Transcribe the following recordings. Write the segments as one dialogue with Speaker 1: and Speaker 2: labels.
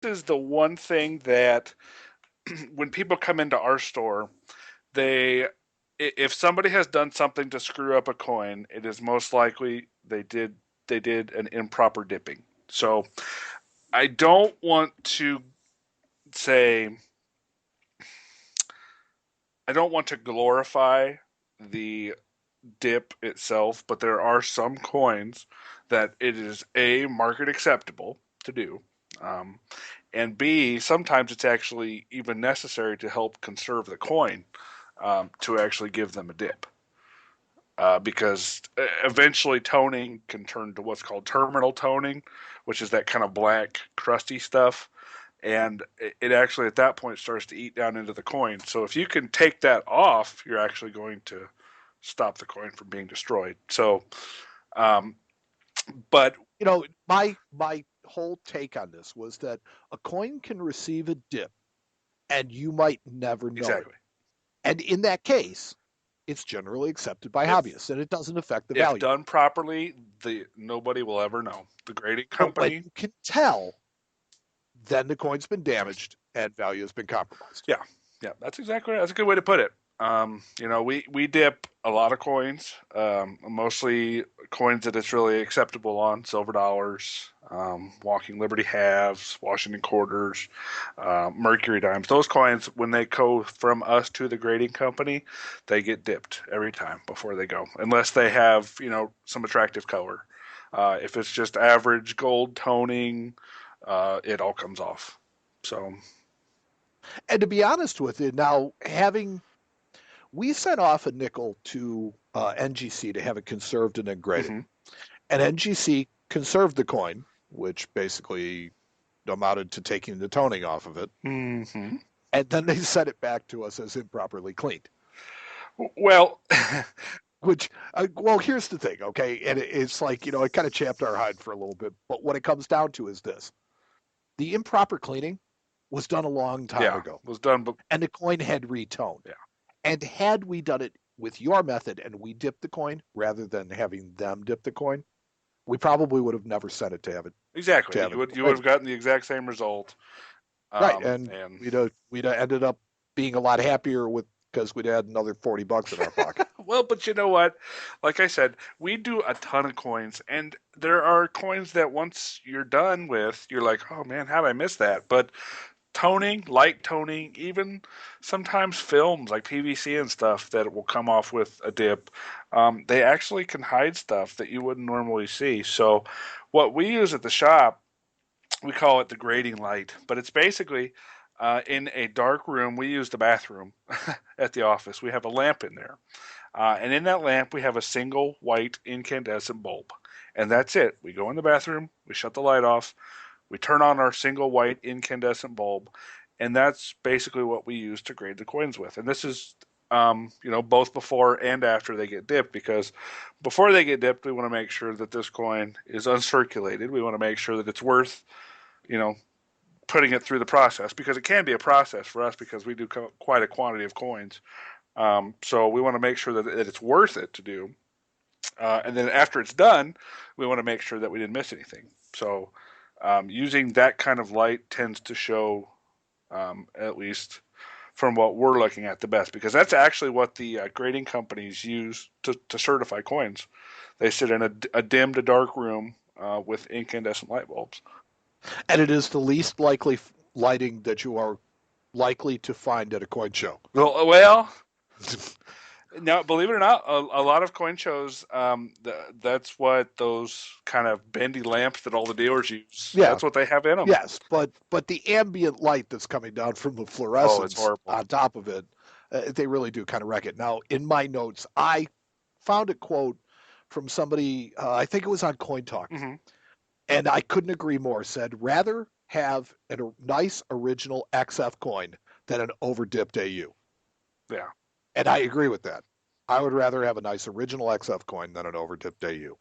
Speaker 1: is the one thing that when people come into our store, they if somebody has done something to screw up a coin, it is most likely they did an improper dipping. So I don't want to say I don't want to glorify the dip itself, but there are some coins that it is A, market acceptable to do, um, and B, sometimes it's actually even necessary to help conserve the coin, to actually give them a dip. Because eventually toning can turn to what's called terminal toning, which is that kind of black, crusty stuff. And it actually, at that point, starts to eat down into the coin. So if you can take that off, you're actually going to stop the coin from being destroyed. So, um, but
Speaker 2: My whole take on this was that a coin can receive a dip and you might never know it.
Speaker 1: exactly,
Speaker 2: And in that case, it's generally accepted by
Speaker 1: if
Speaker 2: hobbyists and it doesn't affect the
Speaker 1: if
Speaker 2: value.
Speaker 1: done properly, the nobody will ever know. The grading
Speaker 2: But when
Speaker 1: company,
Speaker 2: you can tell, then the coin's been damaged and value has been compromised.
Speaker 1: yeah, yeah, that's exactly right. That's a good way to put it. We dip a lot of coins, mostly coins that it's really acceptable on, silver dollars, walking Liberty halves, Washington quarters, Mercury dimes. Those coins, when they go from us to the grading company, they get dipped every time before they go, unless they have some attractive color. If it's just average gold toning, it all comes off. So,
Speaker 2: And to be honest with you, now having we sent off a nickel to NGC to have it conserved and then graded.
Speaker 1: mm-hmm,
Speaker 2: And NGC conserved the coin, which basically amounted to taking the toning off of it.
Speaker 1: mm-hmm.
Speaker 2: And then they sent it back to us as improperly cleaned.
Speaker 1: Well,
Speaker 2: Which, well, here's the thing, okay? And it's like, it kind of chapped our hide for a little bit. But what it comes down to is this: the improper cleaning was done a long time
Speaker 1: yeah,
Speaker 2: ago,
Speaker 1: was done, but
Speaker 2: and the coin had retoned.
Speaker 1: yeah,
Speaker 2: And had we done it with your method and we dipped the coin rather than having them dip the coin, we probably would have never sent it to
Speaker 1: exactly.
Speaker 2: have
Speaker 1: You
Speaker 2: it
Speaker 1: would have
Speaker 2: graded.
Speaker 1: gotten the exact same result.
Speaker 2: Right, and
Speaker 1: And
Speaker 2: we'd have ended up being a lot happier with because we'd had another $40 in our pocket.
Speaker 1: well, but you know what? Like I said, we do a ton of coins, and there are coins that once you're done with, you're like, oh man, how did I miss that? But toning, light toning, even sometimes films like PVC and stuff that will come off with a dip, they actually can hide stuff that you wouldn't normally see. So, what we use at the shop, we call it the grading light, but it's basically in a dark room. We use the bathroom at the office. We have a lamp in there, and in that lamp we have a single white incandescent bulb, and that's it. We go in the bathroom, we shut the light off, we turn on our single white incandescent bulb, and that's basically what we use to grade the coins with. And this is both before and after they get dipped, because before they get dipped, we want to make sure that this coin is uncirculated. We want to make sure that it's worth, you know, putting it through the process, because it can be a process for us because we do quite a quantity of coins. So we want to make sure that it's worth it to do. And then after it's done, we want to make sure that we didn't miss anything. So using that kind of light tends to show, at least from what we're looking at, the best, because that's actually what the grading companies use to certify coins. They sit in a dim to dark room with incandescent light bulbs.
Speaker 2: And it is the least likely lighting that you are likely to find at a coin show.
Speaker 1: Well, now, believe it or not, a lot of coin shows, that's what those kind of bendy lamps that all the dealers use.
Speaker 2: Yeah,
Speaker 1: That's what they have in them.
Speaker 2: yes, but the ambient light that's coming down from the
Speaker 1: Oh, it's
Speaker 2: fluorescence
Speaker 1: horrible.
Speaker 2: on top of it, they really do kind of wreck it. Now, in my notes, I found a quote from somebody, I think it was on Coin Talk,
Speaker 1: Hmm.
Speaker 2: and I couldn't agree more. Said rather have a nice original XF coin than an overdipped AU,
Speaker 1: Yeah,
Speaker 2: and I agree with that. I would rather have a nice original XF coin than an overdipped AU.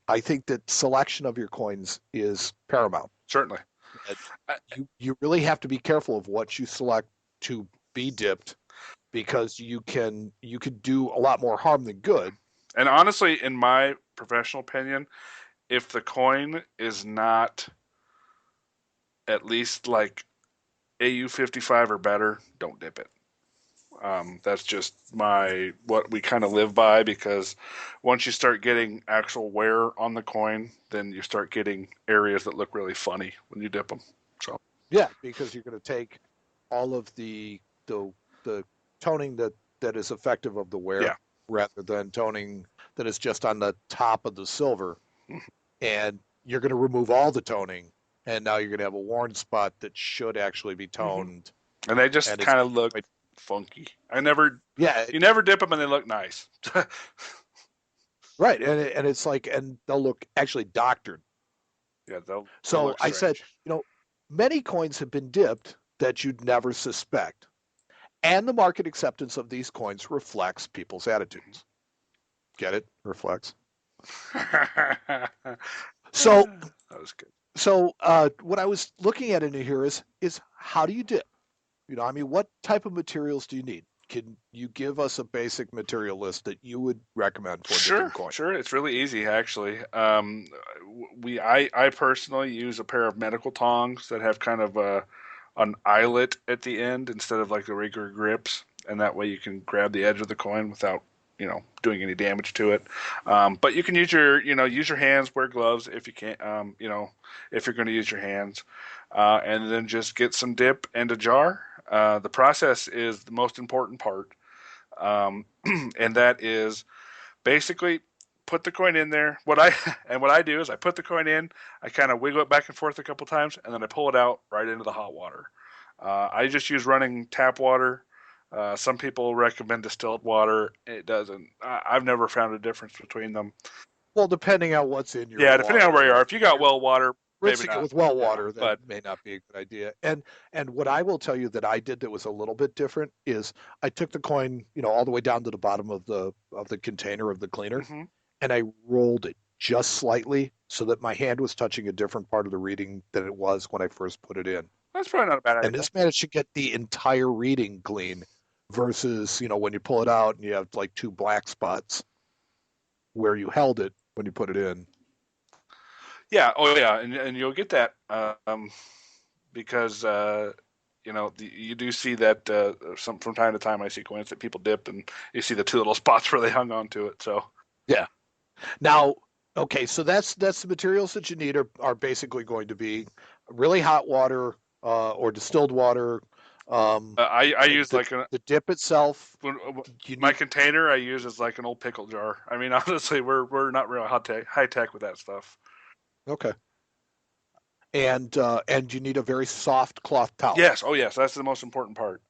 Speaker 2: I think that selection of your coins is paramount.
Speaker 1: certainly.
Speaker 2: That
Speaker 1: I-
Speaker 2: you really have to be careful of what you select to be dipped because you could do a lot more harm than good.
Speaker 1: And honestly, in my professional opinion, if the coin is not at least like AU 55 or better, don't dip it. That's just what we kind of live by, because once you start getting actual wear on the coin, then you start getting areas that look really funny when you dip them. So
Speaker 2: Yeah, because you're going to take all of the toning that is effective of the wear
Speaker 1: yeah,
Speaker 2: rather than toning that is just on the top of the silver, and you're going to remove all the toning, and now you're going to have a worn spot that should actually be
Speaker 1: mm-hmm.
Speaker 2: toned,
Speaker 1: And they just
Speaker 2: and it's
Speaker 1: kind of look
Speaker 2: quite,
Speaker 1: funky. I never,
Speaker 2: yeah,
Speaker 1: you never dip them and they look nice.
Speaker 2: right, and it's like, and they'll look actually doctored.
Speaker 1: Yeah, they'll
Speaker 2: So
Speaker 1: look
Speaker 2: I said,
Speaker 1: strange.
Speaker 2: many coins have been dipped that you'd never suspect, and the market acceptance of these coins reflects people's attitudes. Get it? Reflects.
Speaker 1: that
Speaker 2: So
Speaker 1: was good.
Speaker 2: what I was looking at in here is how do you dip? I mean, what type of materials do you need? Can you give us a basic material list that you would recommend for dipping
Speaker 1: Sure,
Speaker 2: coin?
Speaker 1: sure. It's really easy actually. I personally use a pair of medical tongs that have kind of an eyelet at the end instead of like the regular grips, and that way you can grab the edge of the coin without doing any damage to it. But you can use use your hands, wear gloves if you can. If you're going to use your hands, and then just get some dip and a jar. The process is the most important part, and that is basically put the coin in there. What I do is I put the coin in, I kind of wiggle it back and forth a couple times, and then I pull it out right into the hot water. I just use running tap water. Some people recommend distilled water. It doesn't. I've never found a difference between them.
Speaker 2: Well, depending on what's in your
Speaker 1: Yeah, depending on where you
Speaker 2: water,
Speaker 1: are. If you
Speaker 2: if
Speaker 1: got
Speaker 2: you're
Speaker 1: well water, maybe
Speaker 2: rinsing it
Speaker 1: not.
Speaker 2: with well
Speaker 1: Yeah,
Speaker 2: water, that
Speaker 1: but
Speaker 2: may not be a good idea. And what I will tell you that I did that was a little bit different is I took the coin, all the way down to the bottom of the container of the cleaner,
Speaker 1: hmm
Speaker 2: and I rolled it just slightly so that my hand was touching a different part of the reading than it was when I first put it in.
Speaker 1: that's probably not a bad
Speaker 2: And
Speaker 1: idea.
Speaker 2: this managed to get the entire reading clean versus, when you pull it out and you have like two black spots where you held it when you put it in.
Speaker 1: Yeah. Oh yeah, and you'll get that. Because you do see that some from time to time. I see coins that people dip, and you see the two little spots where they hung on to it. So
Speaker 2: Yeah. Now, okay, so that's the materials that you need are basically going to be really hot water or distilled water.
Speaker 1: I use
Speaker 2: The
Speaker 1: like
Speaker 2: the dip itself,
Speaker 1: when,
Speaker 2: you
Speaker 1: my
Speaker 2: need
Speaker 1: container I use is like an old pickle jar. I mean, honestly, we're not real high tech with that stuff.
Speaker 2: okay, and you need a very soft cloth towel,
Speaker 1: Yes, oh yes, that's the most important part.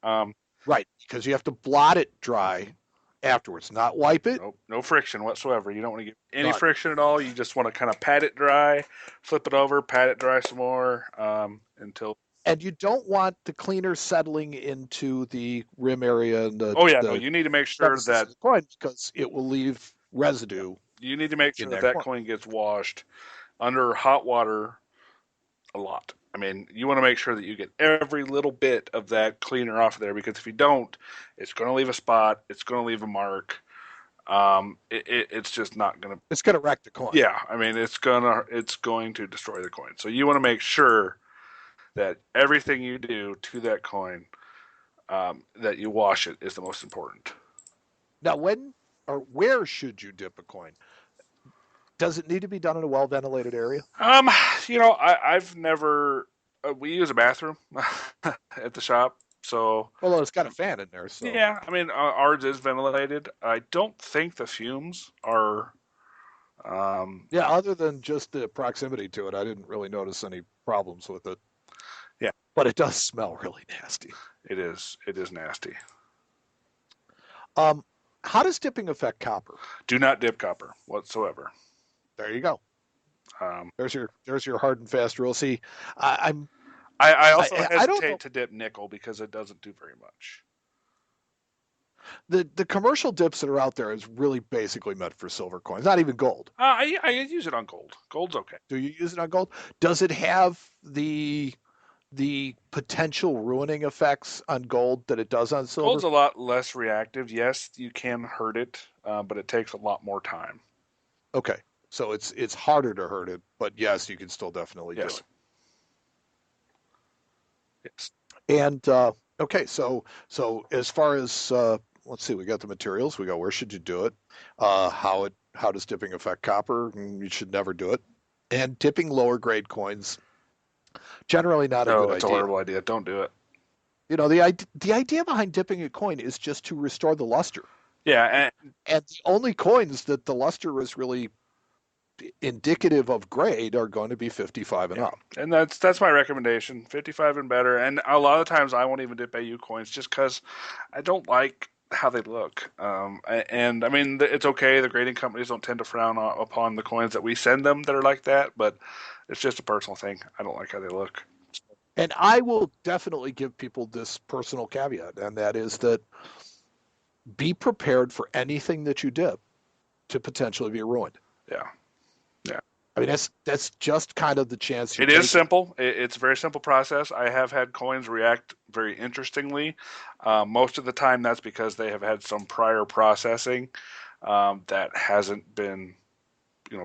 Speaker 2: right? Because you have to blot it dry afterwards, not wipe it.
Speaker 1: No friction whatsoever. You don't want to get any
Speaker 2: None.
Speaker 1: friction at all. You just want to kind of pat it dry, flip it over, pat it dry some more until.
Speaker 2: And you don't want the cleaner settling into the rim area and
Speaker 1: Oh yeah, no,
Speaker 2: the
Speaker 1: you need to make sure
Speaker 2: crevices
Speaker 1: that
Speaker 2: of the coin because it will leave
Speaker 1: yeah,
Speaker 2: residue
Speaker 1: you need to make
Speaker 2: in
Speaker 1: sure that
Speaker 2: that
Speaker 1: that
Speaker 2: coin.
Speaker 1: coin gets washed under hot water a lot. I mean, you want to make sure that you get every little bit of that cleaner off of there, because if you don't, it's going to leave a spot. It's going to leave a mark. It's just not going to.
Speaker 2: It's going to wreck the coin.
Speaker 1: Yeah, I mean, it's going to destroy the coin. So you want to make sure that everything you do to that coin, that you wash it, is the most important.
Speaker 2: Now, when or where should you dip a coin? Does it need to be done in a well ventilated area?
Speaker 1: Um, I've never. We use a bathroom at the shop, so
Speaker 2: Well, it's got a fan in there, so
Speaker 1: yeah. I mean, ours is ventilated. I don't think the fumes are. Um,
Speaker 2: yeah. Other than just the proximity to it, I didn't really notice any problems with it.
Speaker 1: yeah,
Speaker 2: But it does smell really nasty.
Speaker 1: it is. It is nasty.
Speaker 2: Um, how does dipping affect copper?
Speaker 1: Do not dip copper whatsoever.
Speaker 2: There you go.
Speaker 1: Um,
Speaker 2: There's your hard and fast rule. See, I'm
Speaker 1: I also
Speaker 2: I don't
Speaker 1: hesitate
Speaker 2: know
Speaker 1: to dip nickel because it doesn't do very much.
Speaker 2: the commercial dips that are out there is really basically meant for silver coins, not even gold.
Speaker 1: I use it on gold. Gold's okay.
Speaker 2: Do you use it on gold? Does it have the potential ruining effects on gold that it does on
Speaker 1: Gold's
Speaker 2: silver?
Speaker 1: a lot less reactive. Yes, you can hurt it, but it takes a lot more time.
Speaker 2: Okay, so it's harder to hurt it, but yes, you can still definitely do
Speaker 1: Yes.
Speaker 2: it.
Speaker 1: Yes.
Speaker 2: And okay, so as far as let's see, we got the materials. We got where should you do it? How does dipping affect copper? You should never do it. And dipping lower grade coins generally not a good
Speaker 1: No, it's a
Speaker 2: idea.
Speaker 1: horrible idea. Don't do it.
Speaker 2: You know, the idea behind dipping a coin is just to restore the luster.
Speaker 1: Yeah,
Speaker 2: And the only coins that the luster is really indicative of grade are going to be 55 and
Speaker 1: yeah,
Speaker 2: up.
Speaker 1: and that's my recommendation. 55 and better. And a lot of times I won't even dip AU coins just because I don't like how they look. And I mean, it's okay. The grading companies don't tend to frown upon the coins that we send them that are like that, but it's just a personal thing. I don't like how they look.
Speaker 2: And I will definitely give people this personal caveat, and that is that be prepared for anything that you dip to potentially be ruined.
Speaker 1: Yeah, yeah.
Speaker 2: I mean, that's just kind of the chance you're
Speaker 1: It is
Speaker 2: taking.
Speaker 1: simple. It's a very simple process. I have had coins react very interestingly. Most of the time, that's because they have had some prior processing that hasn't been,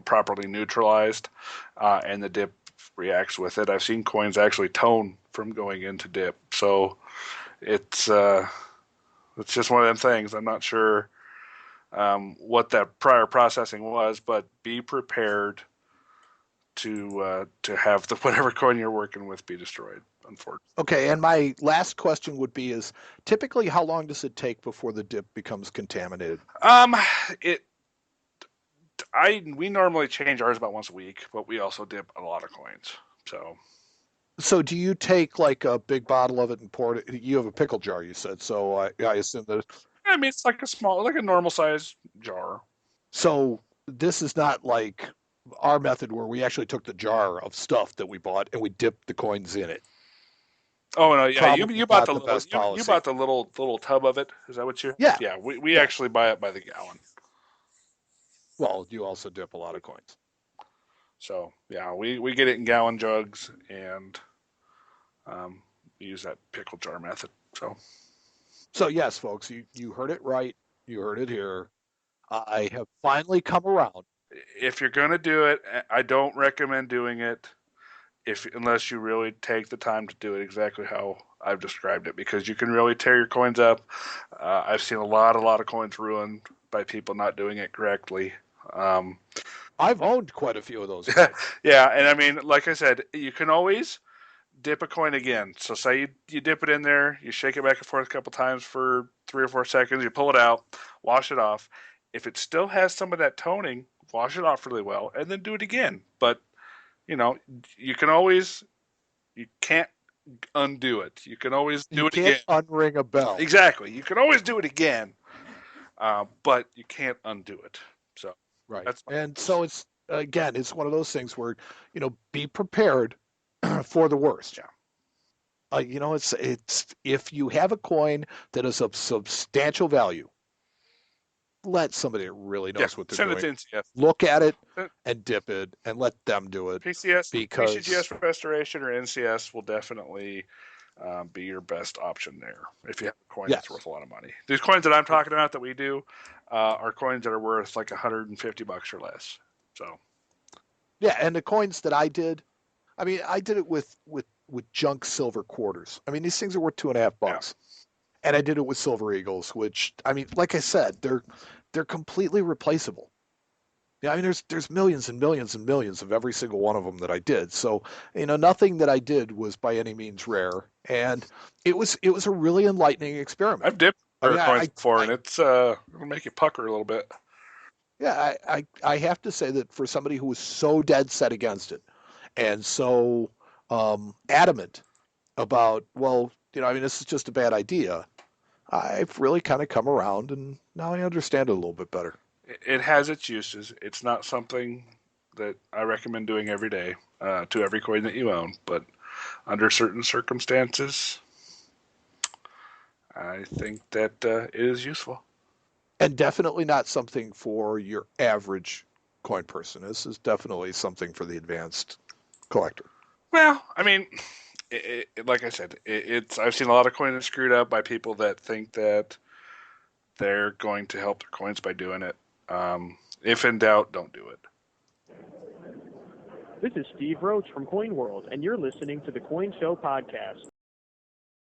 Speaker 1: properly neutralized, and the dip reacts with it. I've seen coins actually tone from going into dip, so it's uh, it's just one of them things. I'm not sure what that prior processing was, but be prepared to have the whatever coin you're working with be destroyed. Unfortunately,
Speaker 2: Okay, and my last question would be is typically how long does it take before the dip becomes contaminated?
Speaker 1: um, it we normally change ours about once a week, but we also dip a lot of coins. So
Speaker 2: So do you take like a big bottle of it and pour it? You have a pickle jar, you said. So I assume that.
Speaker 1: I mean, it's like like a normal size jar.
Speaker 2: So this is not like our method where we actually took the jar of stuff that we bought and we dipped the coins in it.
Speaker 1: Oh no, yeah,
Speaker 2: Probably
Speaker 1: you bought
Speaker 2: not
Speaker 1: the
Speaker 2: the
Speaker 1: little
Speaker 2: best
Speaker 1: you
Speaker 2: policy.
Speaker 1: bought the little tub of it. Is that what you have?
Speaker 2: Yeah,
Speaker 1: Yeah, we
Speaker 2: yeah.
Speaker 1: actually buy it by the gallon.
Speaker 2: Well, you also dip a lot of coins.
Speaker 1: So yeah, we get it in gallon jugs and um, use that pickle jar method. So
Speaker 2: So yes, folks, you heard it right. You heard it here. I have finally come around.
Speaker 1: if you're gonna do it, I don't recommend doing it if unless you really take the time to do it exactly how I've described it, because you can really tear your coins up. I've seen a lot of coins ruined by people not doing it correctly. Um,
Speaker 2: I've owned quite a few of those coins.
Speaker 1: yeah, and I mean, like I said, you can always dip a coin again. So say you dip it in there, you shake it back and forth a couple times for 3 or 4 seconds, you pull it out, wash it off. If it still has some of that toning, wash it off really well, and then do it again. But you know, you can always you can't undo it. You can always
Speaker 2: You
Speaker 1: do it again.
Speaker 2: can't unring a bell.
Speaker 1: Exactly. You can always do it again, but you can't undo it. So
Speaker 2: Right.
Speaker 1: that's my
Speaker 2: And
Speaker 1: advice.
Speaker 2: so it's again, it's one of those things where, be prepared for the worst.
Speaker 1: Yeah.
Speaker 2: It's if you have a coin that is of substantial value, let somebody that really
Speaker 1: Yeah.
Speaker 2: knows what they're
Speaker 1: Send it
Speaker 2: doing
Speaker 1: to NCS.
Speaker 2: look at it and dip it and let them do it
Speaker 1: PCS,
Speaker 2: because
Speaker 1: PCGS Restoration, or NCS will definitely be your best option there if you have a coin that's
Speaker 2: yes.
Speaker 1: worth a lot of money. These coins that I'm talking about that we do are coins that are worth like $150 or less. So
Speaker 2: Yeah, and the coins that I did, I mean, I did it with junk silver quarters. I mean, these things are worth two and a half
Speaker 1: yeah,
Speaker 2: bucks. And I did it with Silver Eagles, which I mean, like I said, they're completely replaceable. Yeah, I mean, there's millions and millions and millions of every single one of them that I did. So, nothing that I did was by any means rare, and it was a really enlightening experiment.
Speaker 1: I've dipped
Speaker 2: I mean,
Speaker 1: coins before, and it'll make you pucker a little bit.
Speaker 2: yeah, I have to say that for somebody who was so dead set against it and so adamant about, well, I mean, this is just a bad idea. I've really kind of come around, and now I understand it a little bit better.
Speaker 1: It has its uses. It's not something that I recommend doing every day to every coin that you own, but under certain circumstances, I think that it is useful.
Speaker 2: And definitely not something for your average coin person. This is definitely something for the advanced collector.
Speaker 1: Well, I mean, like I said, it's I've seen a lot of coins screwed up by people that think that they're going to help their coins by doing it. If in doubt, don't do it.
Speaker 3: This is Steve Roach from Coin World, and you're listening to the Coin Show podcast.